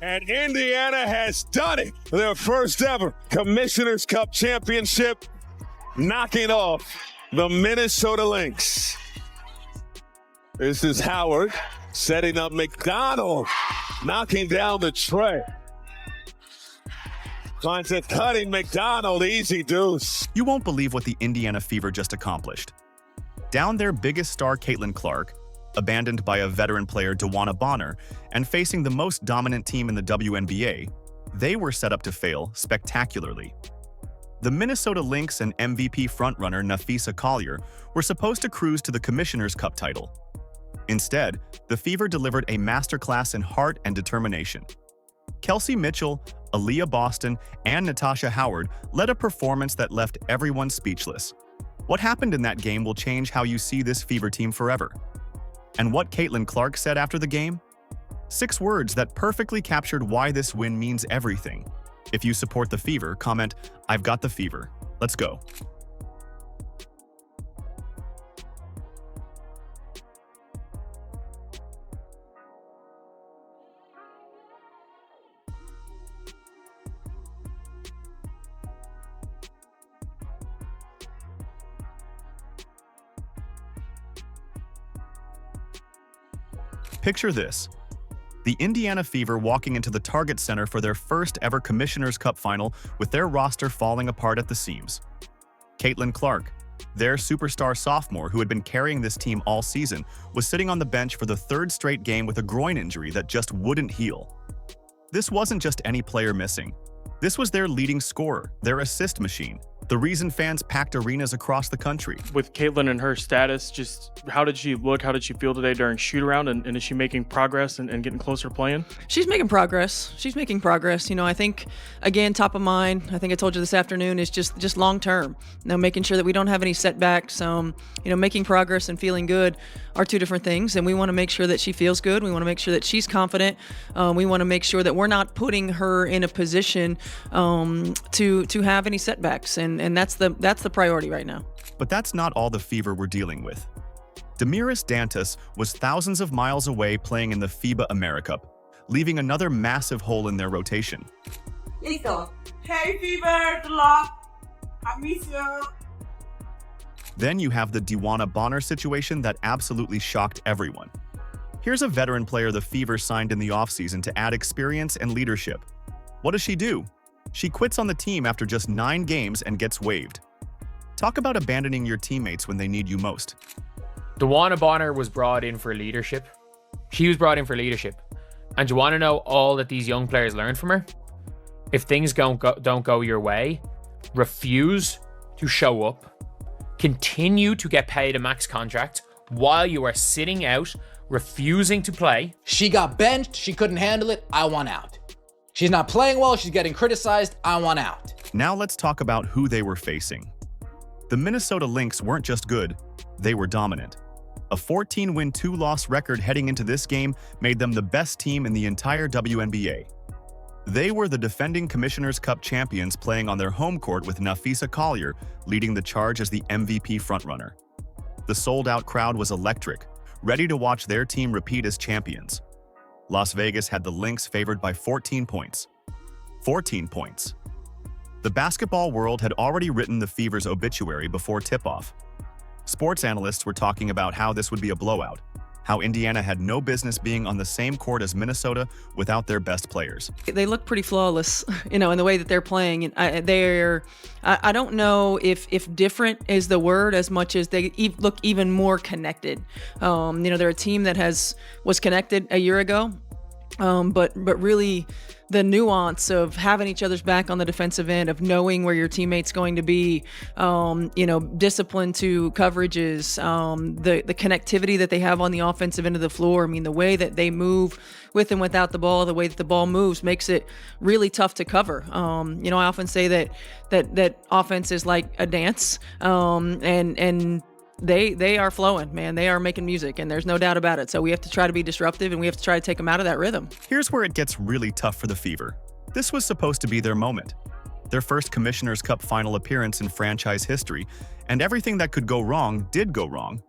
And Indiana has done it. Their first ever Commissioner's Cup championship, knocking off the Minnesota Lynx. This is Howard setting up McDonald, knocking down the tray. Finds it cutting McDonald, easy deuce. You won't believe what the Indiana Fever just accomplished. Down their biggest star, Caitlin Clark, abandoned by a veteran player, Aliyah Boston, and facing the most dominant team in the WNBA, they were set up to fail spectacularly. The Minnesota Lynx and MVP frontrunner Napheesa Collier were supposed to cruise to the Commissioner's Cup title. Instead, the Fever delivered a masterclass in heart and determination. Kelsey Mitchell, Aliyah Boston, and Natasha Howard led a performance that left everyone speechless. What happened in that game will change how you see this Fever team forever. And what Caitlin Clark said after the game? 6 words that perfectly captured why this win means everything. If you support the Fever, comment, "I've got the Fever. Let's go." Picture this. The Indiana Fever walking into the Target Center for their first ever Commissioner's Cup final with their roster falling apart at the seams. Caitlin Clark, their superstar sophomore who had been carrying this team all season, was sitting on the bench for the 3rd straight game with a groin injury that just wouldn't heal. This wasn't just any player missing. This was their leading scorer, their assist machine, the reason fans packed arenas across the country. With Caitlin and her status, just how did she look? How did she feel today during shoot-around? And is she making progress and getting closer to playing? She's making progress. You know, I think, again, top of mind, I think I told you this afternoon, is just long-term. You know, making sure that we don't have any setbacks. You know, making progress and feeling good are 2 different things. And we want to make sure that she feels good. We want to make sure that she's confident. We want to make sure that we're not putting her in a position to have any setbacks. And that's the priority right now. But that's not all the Fever were dealing with. Damiris Dantas was thousands of miles away playing in the FIBA AmeriCup, leaving another massive hole in their rotation. Listo. Hey Fever, good luck. I miss you. Then you have the Aliyah Boston situation that absolutely shocked everyone. Here's a veteran player the Fever signed in the offseason to add experience and leadership. What does she do? She quits on the team after just 9 games and gets waived. Talk about abandoning your teammates when they need you most. Aliyah Boston was brought in for leadership. She was brought in for leadership. And you want to know all that these young players learned from her? If things don't go your way, refuse to show up. Continue to get paid a max contract while you are sitting out, refusing to play. She got benched. She couldn't handle it. I want out. She's not playing well. She's getting criticized. I want out. Now let's talk about who they were facing. The Minnesota Lynx weren't just good, they were dominant. A 14-win, 2-loss record heading into this game made them the best team in the entire WNBA. They were the defending Commissioner's Cup champions playing on their home court with Napheesa Collier leading the charge as the MVP frontrunner. The sold-out crowd was electric, ready to watch their team repeat as champions. Las Vegas had the Lynx favored by 14 points. 14 points. The basketball world had already written the Fever's obituary before tip-off. Sports analysts were talking about how this would be a blowout, how Indiana had no business being on the same court as Minnesota without their best players. They look pretty flawless, you know, in the way that they're playing. I don't know if different is the word as much as they look even more connected. You know, they're a team that was connected a year ago, but really the nuance of having each other's back on the defensive end, of knowing where your teammate's going to be, you know, discipline to coverages, the connectivity that they have on the offensive end of the floor. I mean, the way that they move with and without the ball, the way that the ball moves makes it really tough to cover. You know, I often say that offense is like a dance, and they are flowing, man. They are making music, and there's no doubt about it. So we have to try to be disruptive, and we have to try to take them out of that rhythm. Here's where it gets really tough for the Fever. This was supposed to be their moment. Their first Commissioner's Cup final appearance in franchise history, and everything that could go wrong did go wrong.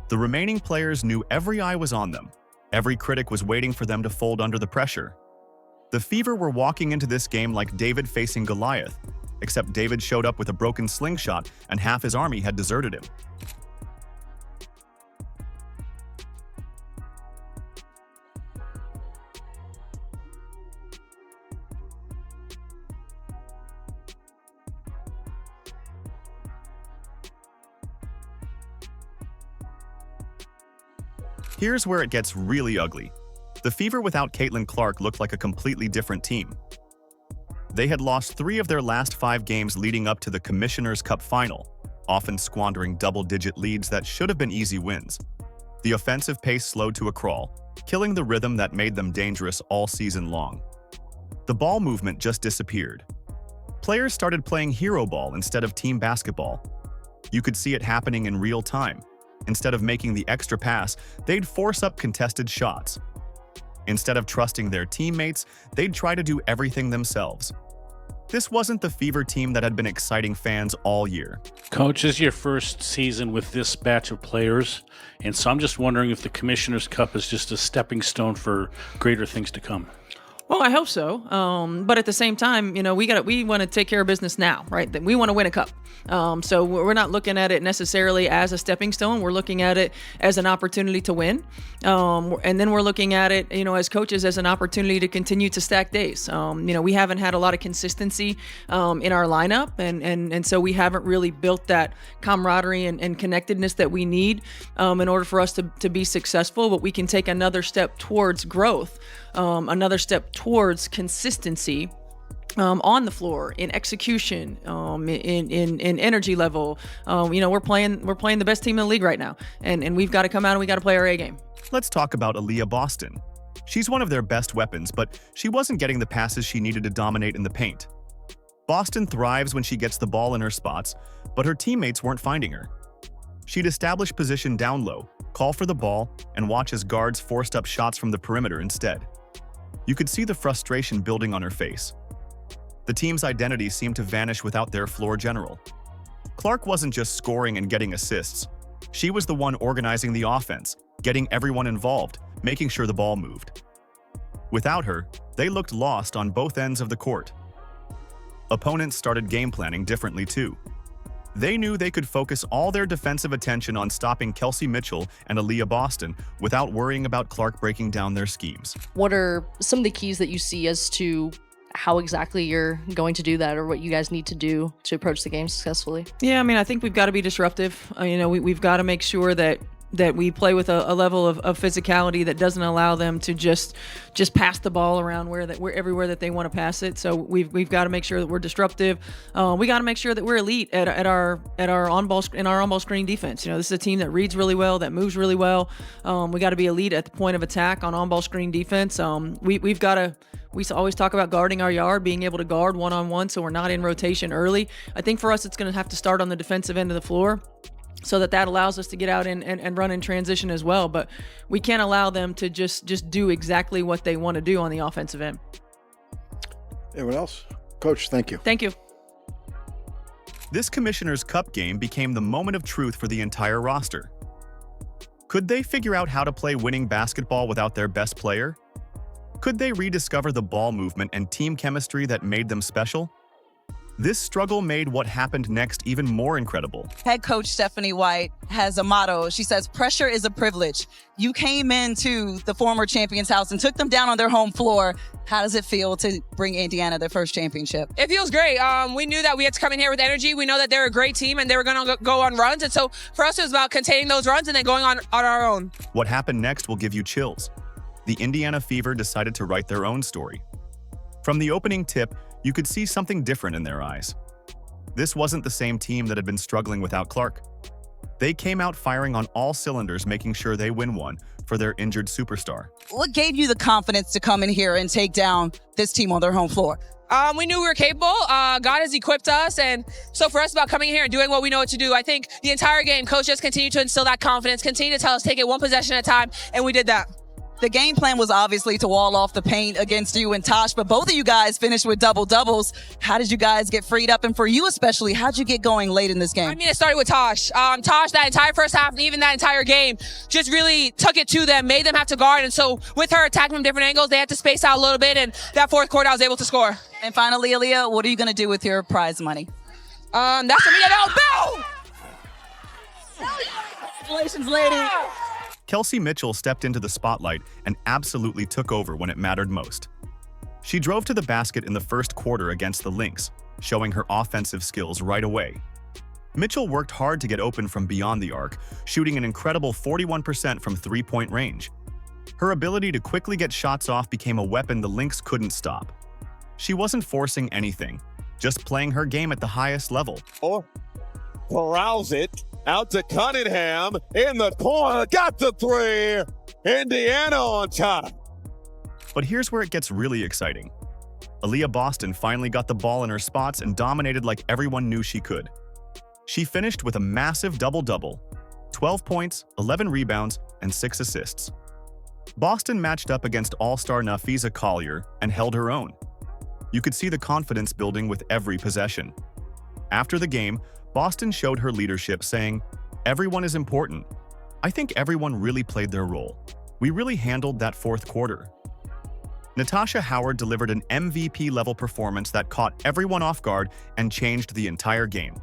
The remaining players knew every eye was on them. Every critic was waiting for them to fold under the pressure. The Fever were walking into this game like David facing Goliath, except David showed up with a broken slingshot and half his army had deserted him. Here's where it gets really ugly. The Fever without Caitlin Clark looked like a completely different team. They had lost 3 of their last 5 games leading up to the Commissioner's Cup final, often squandering double-digit leads that should have been easy wins. The offensive pace slowed to a crawl, killing the rhythm that made them dangerous all season long. The ball movement just disappeared. Players started playing hero ball instead of team basketball. You could see it happening in real time. Instead of making the extra pass, they'd force up contested shots. Instead of trusting their teammates, they'd try to do everything themselves. This wasn't the Fever team that had been exciting fans all year. Coach, this is your first season with this batch of players, and so I'm just wondering if the Commissioner's Cup is just a stepping stone for greater things to come. Well, I hope so. But at the same time, we want to take care of business now, right? We want to win a cup. So we're not looking at it necessarily as a stepping stone. We're looking at it as an opportunity to win. And then we're looking at it, as coaches, as an opportunity to continue to stack days. We haven't had a lot of consistency in our lineup. And so we haven't really built that camaraderie and connectedness that we need in order for us to be successful. But we can take another step towards growth, another step towards consistency on the floor, in execution, in energy level. We're playing the best team in the league right now, and we've got to come out and we got to play our A game. Let's talk about Aliyah Boston. She's one of their best weapons, but she wasn't getting the passes she needed to dominate in the paint. Boston thrives when she gets the ball in her spots, but her teammates weren't finding her. She'd establish position down low, call for the ball, and watch as guards forced up shots from the perimeter instead. You could see the frustration building on her face. The team's identity seemed to vanish without their floor general. Clark wasn't just scoring and getting assists. She was the one organizing the offense, getting everyone involved, making sure the ball moved. Without her, they looked lost on both ends of the court. Opponents started game planning differently too. They knew they could focus all their defensive attention on stopping Kelsey Mitchell and Aliyah Boston without worrying about Clark breaking down their schemes. What are some of the keys that you see as to how exactly you're going to do that, or what you guys need to do to approach the game successfully? Yeah, I think we've got to be disruptive. We've got to make sure that we play with a level of physicality that doesn't allow them to just pass the ball around where everywhere that they want to pass it. So we've got to make sure that we're disruptive. We got to make sure that we're elite at our on-ball screen defense. This is a team that reads really well, that moves really well. We got to be elite at the point of attack on on-ball screen defense. We always talk about guarding our yard, being able to guard one-on-one so we're not in rotation early. I think for us, it's going to have to start on the defensive end of the floor, so that allows us to get out and run in transition as well. But we can't allow them to just do exactly what they want to do on the offensive end. Anyone else? Coach, thank you. Thank you. This Commissioner's Cup game became the moment of truth for the entire roster. Could they figure out how to play winning basketball without their best player? Could they rediscover the ball movement and team chemistry that made them special? This struggle made what happened next even more incredible. Head coach Stephanie White has a motto. She says, "Pressure is a privilege." You came into the former champion's house and took them down on their home floor. How does it feel to bring Indiana their first championship? It feels great. We knew that we had to come in here with energy. We know that they're a great team and they were going to go on runs. And so for us, it was about containing those runs and then going on our own. What happened next will give you chills. The Indiana Fever decided to write their own story. From the opening tip, you could see something different in their eyes. This wasn't the same team that had been struggling without Clark. They came out firing on all cylinders, making sure they win one for their injured superstar. What gave you the confidence to come in here and take down this team on their home floor? We knew we were capable. God has equipped us. And so for us, about coming in here and doing what we know what to do. I think the entire game, coach just continued to instill that confidence, continue to tell us take it one possession at a time, and we did that. The game plan was obviously to wall off the paint against you and Tosh, but both of you guys finished with double-doubles. How did you guys get freed up? And for you especially, how'd you get going late in this game? I mean, it started with Tosh. Tosh, that entire first half and even that entire game, just really took it to them, made them have to guard. And so with her attacking from different angles, they had to space out a little bit. And that fourth quarter, I was able to score. And finally, Aliyah, what are you going to do with your prize money? That's for me to know. Congratulations, lady. Kelsey Mitchell stepped into the spotlight and absolutely took over when it mattered most. She drove to the basket in the first quarter against the Lynx, showing her offensive skills right away. Mitchell worked hard to get open from beyond the arc, shooting an incredible 41% from three-point range. Her ability to quickly get shots off became a weapon the Lynx couldn't stop. She wasn't forcing anything, just playing her game at the highest level. Corrals it. Out to Cunningham in the corner. Got the three. Indiana on top. But here's where it gets really exciting. Aliyah Boston finally got the ball in her spots and dominated like everyone knew she could. She finished with a massive double-double, 12 points, 11 rebounds, and 6 assists. Boston matched up against all-star Napheesa Collier and held her own. You could see the confidence building with every possession. After the game, Boston showed her leadership, saying, "Everyone is important. I think everyone really played their role. We really handled that fourth quarter." Natasha Howard delivered an MVP-level performance that caught everyone off guard and changed the entire game.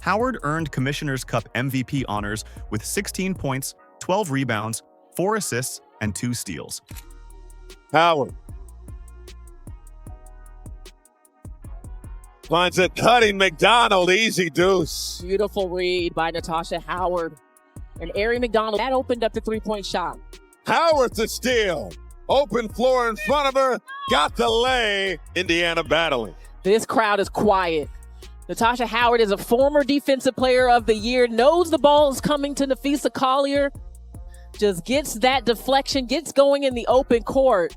Howard earned Commissioner's Cup MVP honors with 16 points, 12 rebounds, 4 assists, and 2 steals. Howard finds a cutting McDonald, easy deuce. Beautiful read by Natasha Howard. And Ari McDonald, that opened up the three-point shot. Howard to steal. Open floor in front of her. Got the lay. Indiana battling. This crowd is quiet. Natasha Howard is a former Defensive Player of the Year, knows the ball is coming to Napheesa Collier, just gets that deflection, gets going in the open court.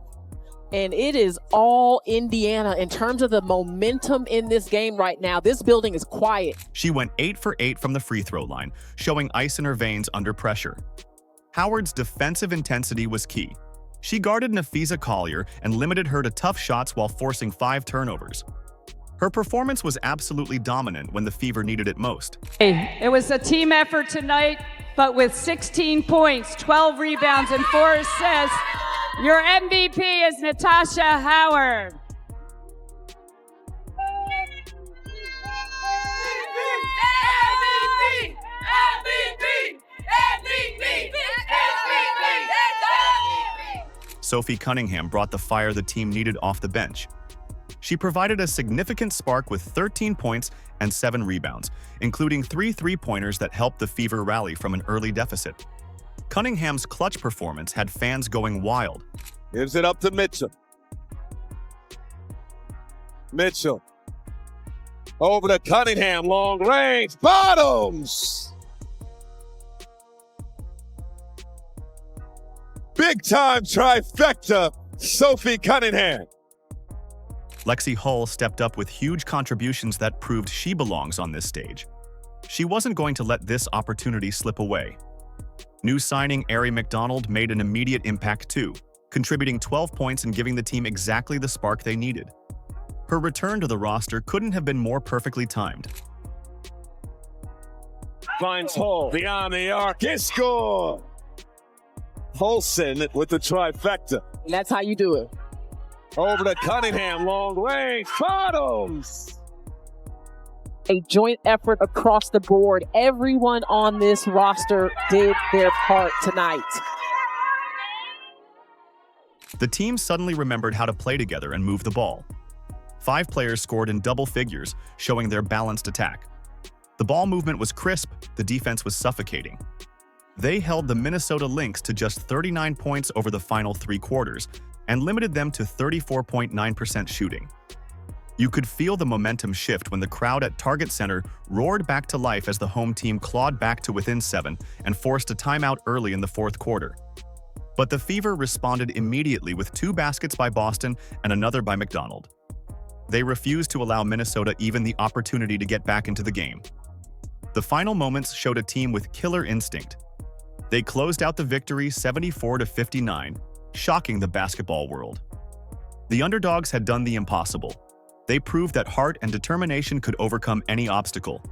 And it is all Indiana in terms of the momentum in this game right now. This building is quiet. She went 8 for 8 from the free throw line, showing ice in her veins under pressure. Howard's defensive intensity was key. She guarded Napheesa Collier and limited her to tough shots while forcing 5 turnovers. Her performance was absolutely dominant when the Fever needed it most. It was a team effort tonight, but with 16 points, 12 rebounds, and 4 assists, your MVP is Natasha Howard. Sophie Cunningham brought the fire the team needed off the bench. She provided a significant spark with 13 points and 7 rebounds, including 3 three-pointers that helped the Fever rally from an early deficit. Cunningham's clutch performance had fans going wild. Gives it up to Mitchell. Mitchell. Over to Cunningham, long range. Bottoms! Big time trifecta, Sophie Cunningham. Lexie Hull stepped up with huge contributions that proved she belongs on this stage. She wasn't going to let this opportunity slip away. New signing Ari McDonald made an immediate impact too, contributing 12 points and giving the team exactly the spark they needed. Her return to the roster couldn't have been more perfectly timed. Finds Hull beyond the arc. It's score! Holson with the trifecta. And that's how you do it. Over to Cunningham, long range. Bottoms! A joint effort across the board. Everyone on this roster did their part tonight. The team suddenly remembered how to play together and move the ball. 5 players scored in double figures, showing their balanced attack. The ball movement was crisp, the defense was suffocating. They held the Minnesota Lynx to just 39 points over the final 3 quarters and limited them to 34.9% shooting. You could feel the momentum shift when the crowd at Target Center roared back to life as the home team clawed back to within 7 and forced a timeout early in the fourth quarter. But the Fever responded immediately with 2 baskets by Boston and another by McDonald. They refused to allow Minnesota even the opportunity to get back into the game. The final moments showed a team with killer instinct. They closed out the victory 74-59, shocking the basketball world. The underdogs had done the impossible. They proved that heart and determination could overcome any obstacle.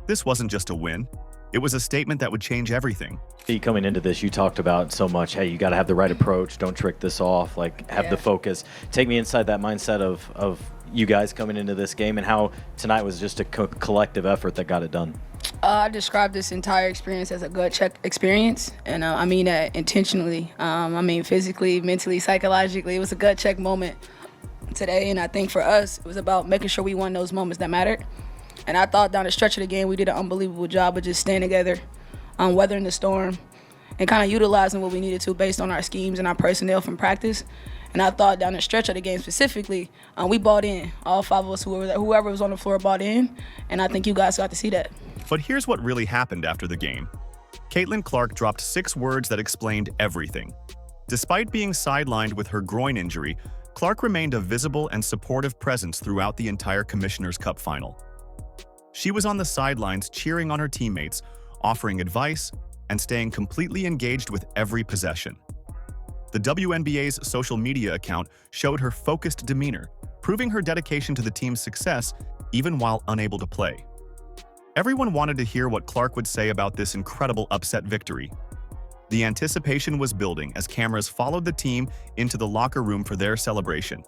This wasn't just a win. It was a statement that would change everything. Coming into this, you talked about so much, hey, you got to have the right approach, don't trick this off, like have the focus. Take me inside that mindset of you guys coming into this game and how tonight was just a collective effort that got it done. I describe this entire experience as a gut check experience, and I mean that intentionally. I mean physically, mentally, psychologically. It was a gut check moment today, and I think for us, it was about making sure we won those moments that mattered. And I thought down the stretch of the game, we did an unbelievable job of just staying together, weathering the storm, and kind of utilizing what we needed to based on our schemes and our personnel from practice. And I thought down the stretch of the game specifically, we bought in. All five of us, whoever was on the floor bought in, and I think you guys got to see that. But here's what really happened after the game. Caitlin Clark dropped 6 words that explained everything. Despite being sidelined with her groin injury, Clark remained a visible and supportive presence throughout the entire Commissioner's Cup final. She was on the sidelines cheering on her teammates, offering advice, and staying completely engaged with every possession. The WNBA's social media account showed her focused demeanor, proving her dedication to the team's success even while unable to play. Everyone wanted to hear what Clark would say about this incredible upset victory. The anticipation was building as cameras followed the team into the locker room for their celebration.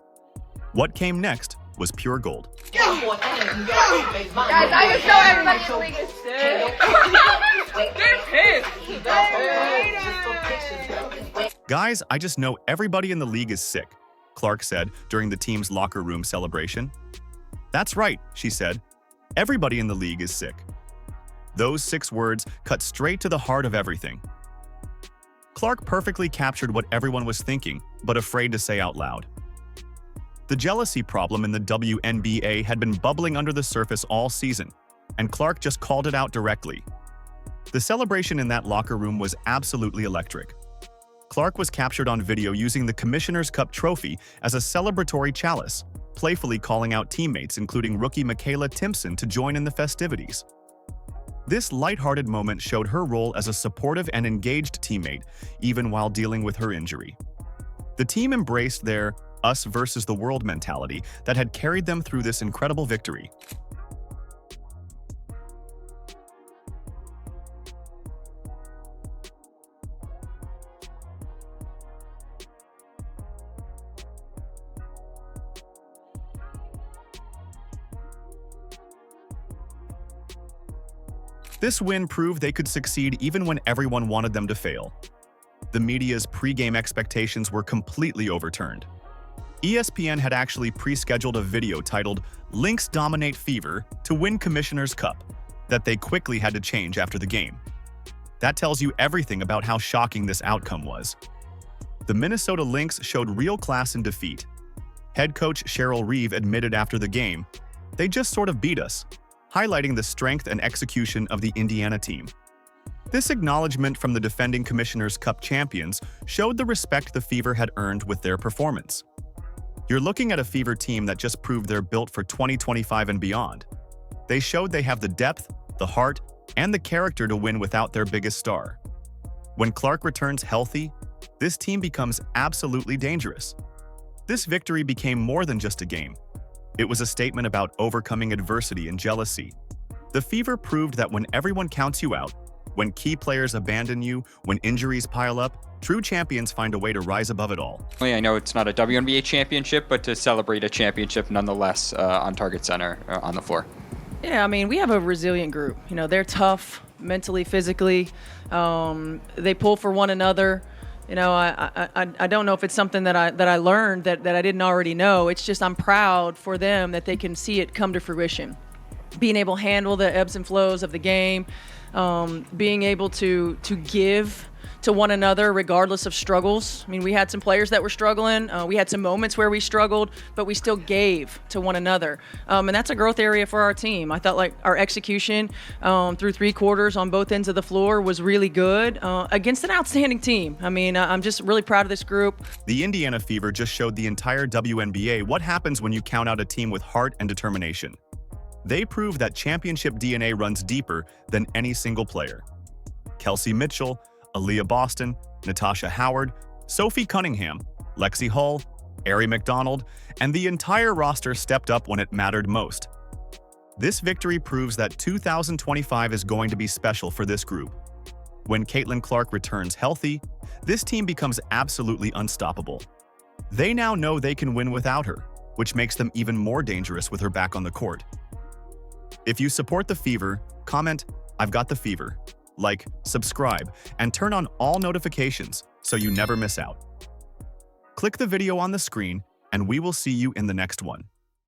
What came next was pure gold. Guys, I just know everybody in the league is sick. Guys, I just know everybody in the league is sick, Clark said during the team's locker room celebration. That's right, she said. Everybody in the league is sick. Those 6 words cut straight to the heart of everything. Clark perfectly captured what everyone was thinking, but afraid to say out loud. The jealousy problem in the WNBA had been bubbling under the surface all season, and Clark just called it out directly. The celebration in that locker room was absolutely electric. Clark was captured on video using the Commissioner's Cup trophy as a celebratory chalice, playfully calling out teammates including rookie Michaela Timpson to join in the festivities. This lighthearted moment showed her role as a supportive and engaged teammate, even while dealing with her injury. The team embraced their us versus the world mentality that had carried them through this incredible victory. This win proved they could succeed even when everyone wanted them to fail. The media's pre-game expectations were completely overturned. ESPN had actually pre-scheduled a video titled "Lynx Dominate Fever" to win Commissioner's Cup that they quickly had to change after the game. That tells you everything about how shocking this outcome was. The Minnesota Lynx showed real class in defeat. Head coach Cheryl Reeve admitted after the game, "They just sort of beat us," highlighting the strength and execution of the Indiana team. This acknowledgement from the defending Commissioner's Cup champions showed the respect the Fever had earned with their performance. You're looking at a Fever team that just proved they're built for 2025 and beyond. They showed they have the depth, the heart, and the character to win without their biggest star. When Clark returns healthy, this team becomes absolutely dangerous. This victory became more than just a game. It was a statement about overcoming adversity and jealousy. The Fever proved that when everyone counts you out, when key players abandon you, when injuries pile up, true champions find a way to rise above it all. I know it's not a WNBA championship, but to celebrate a championship nonetheless on Target Center on the floor. Yeah, I mean, we have a resilient group. You know, they're tough mentally, physically. They pull for one another. You know, I don't know if it's something that I learned that I didn't already know. It's just I'm proud for them that they can see it come to fruition. Being able to handle the ebbs and flows of the game, being able to give to one another regardless of struggles. I mean, we had some players that were struggling. We had some moments where we struggled, but we still gave to one another. And that's a growth area for our team. I felt like our execution through 3 quarters on both ends of the floor was really good against an outstanding team. I mean, I'm just really proud of this group. The Indiana Fever just showed the entire WNBA what happens when you count out a team with heart and determination. They prove that championship DNA runs deeper than any single player. Kelsey Mitchell, Aliyah Boston, Natasha Howard, Sophie Cunningham, Lexie Hull, Ari McDonald, and the entire roster stepped up when it mattered most. This victory proves that 2025 is going to be special for this group. When Caitlin Clark returns healthy, this team becomes absolutely unstoppable. They now know they can win without her, which makes them even more dangerous with her back on the court. If you support the Fever, comment, "I've got the Fever," like, subscribe, and turn on all notifications so you never miss out. Click the video on the screen, and we will see you in the next one.